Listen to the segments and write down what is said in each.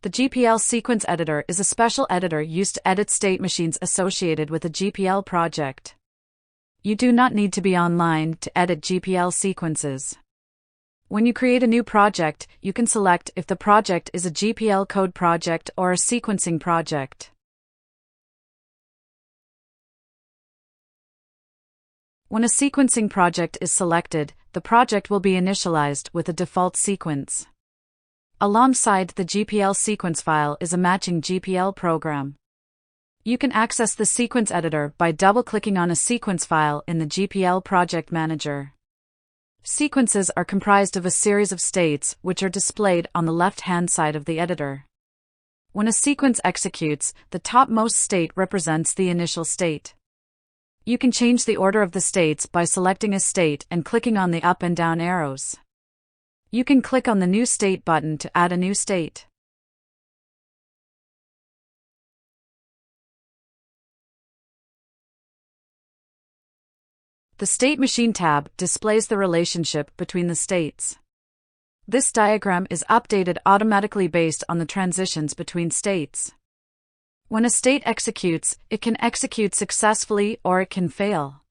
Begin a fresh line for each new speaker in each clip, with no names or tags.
The GPL sequence editor is a special editor used to edit state machines associated with a GPL project. You do not need to be online to edit GPL sequences. When you create a new project, you can select if the project is a GPL code project or a sequencing project. When a sequencing project is selected, the project will be initialized with a default sequence. Alongside the GPL sequence file is a matching GPL program. You can access the sequence editor by double-clicking on a sequence file in the GPL project manager. Sequences are comprised of a series of states which are displayed on the left-hand side of the editor. When a sequence executes, the topmost state represents the initial state. You can change the order of the states by selecting a state and clicking on the up and down arrows. You can click on the New State button to add a new state. The State Machine tab displays the relationship between the states. This diagram is updated automatically based on the transitions between states. When a state executes, it can execute successfully or it can fail.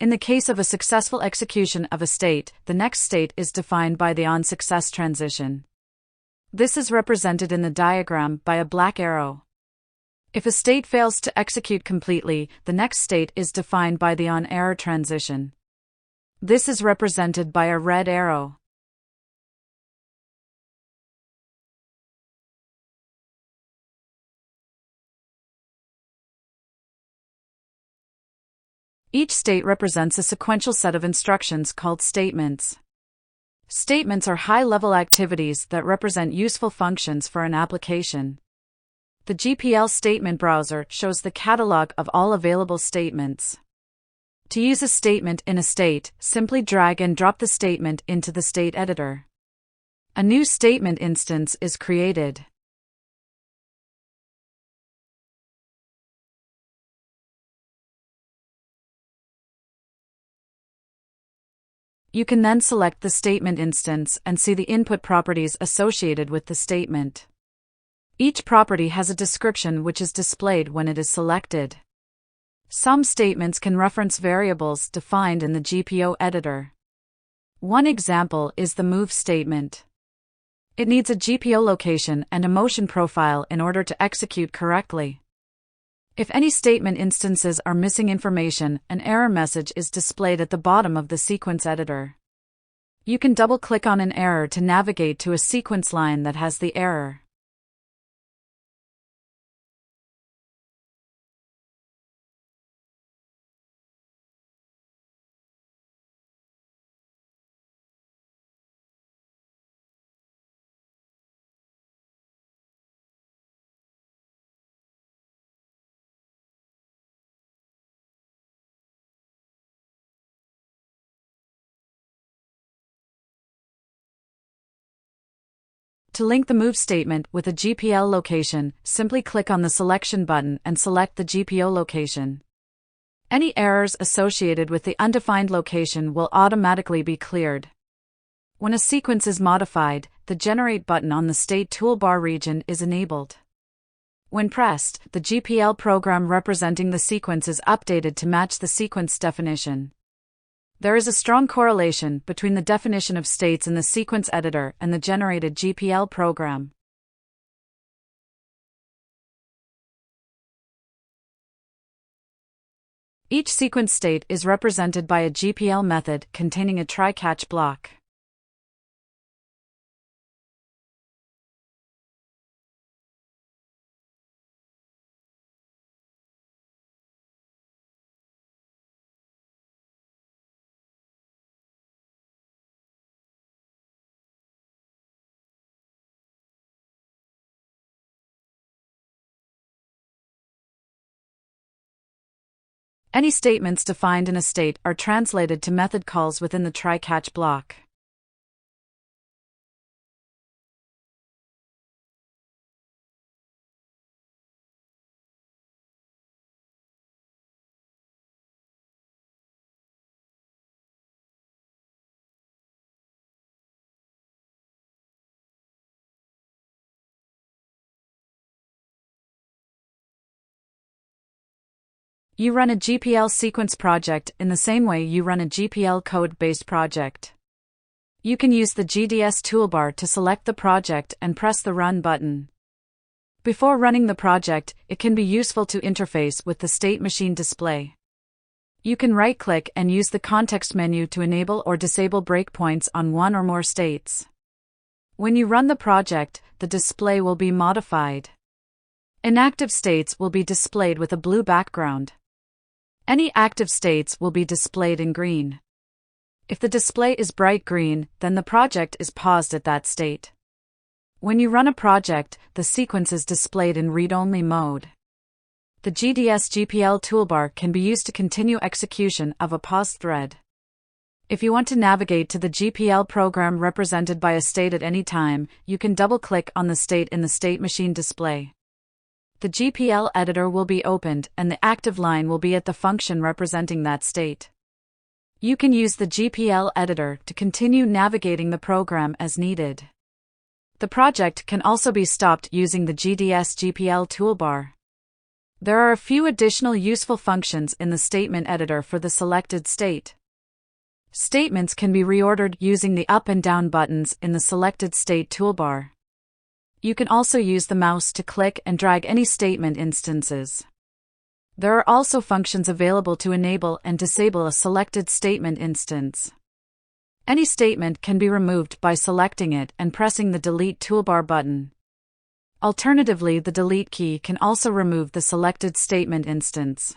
In the case of a successful execution of a state, the next state is defined by the on-success transition. This is represented in the diagram by a black arrow. If a state fails to execute completely, the next state is defined by the on-error transition. This is represented by a red arrow. Each state represents a sequential set of instructions called statements. Statements are high-level activities that represent useful functions for an application. The GPL statement browser shows the catalog of all available statements. To use a statement in a state, simply drag and drop the statement into the state editor. A new statement instance is created. You can then select the statement instance and see the input properties associated with the statement. Each property has a description which is displayed when it is selected. Some statements can reference variables defined in the GPO editor. One example is the move statement. It needs a GPO location and a motion profile in order to execute correctly. If any statement instances are missing information, an error message is displayed at the bottom of the sequence editor. You can double-click on an error to navigate to a sequence line that has the error. To link the move statement with a GPL location, simply click on the selection button and select the GPO location. Any errors associated with the undefined location will automatically be cleared. When a sequence is modified, the Generate button on the State toolbar region is enabled. When pressed, the GPL program representing the sequence is updated to match the sequence definition. There is a strong correlation between the definition of states in the sequence editor and the generated GPL program. Each sequence state is represented by a GPL method containing a try-catch block. Any statements defined in a state are translated to method calls within the try-catch block. You run a GPL sequence project in the same way you run a GPL code-based project. You can use the GDS toolbar to select the project and press the Run button. Before running the project, it can be useful to interface with the state machine display. You can right-click and use the context menu to enable or disable breakpoints on one or more states. When you run the project, the display will be modified. Inactive states will be displayed with a blue background. Any active states will be displayed in green. If the display is bright green, then the project is paused at that state. When you run a project, the sequence is displayed in read-only mode. The GDS GPL toolbar can be used to continue execution of a paused thread. If you want to navigate to the GPL program represented by a state at any time, you can double-click on the state in the state machine display. The GPL editor will be opened and the active line will be at the function representing that state. You can use the GPL editor to continue navigating the program as needed. The project can also be stopped using the GDS GPL toolbar. There are a few additional useful functions in the statement editor for the selected state. Statements can be reordered using the up and down buttons in the selected state toolbar. You can also use the mouse to click and drag any statement instances. There are also functions available to enable and disable a selected statement instance. Any statement can be removed by selecting it and pressing the Delete toolbar button. Alternatively, the Delete key can also remove the selected statement instance.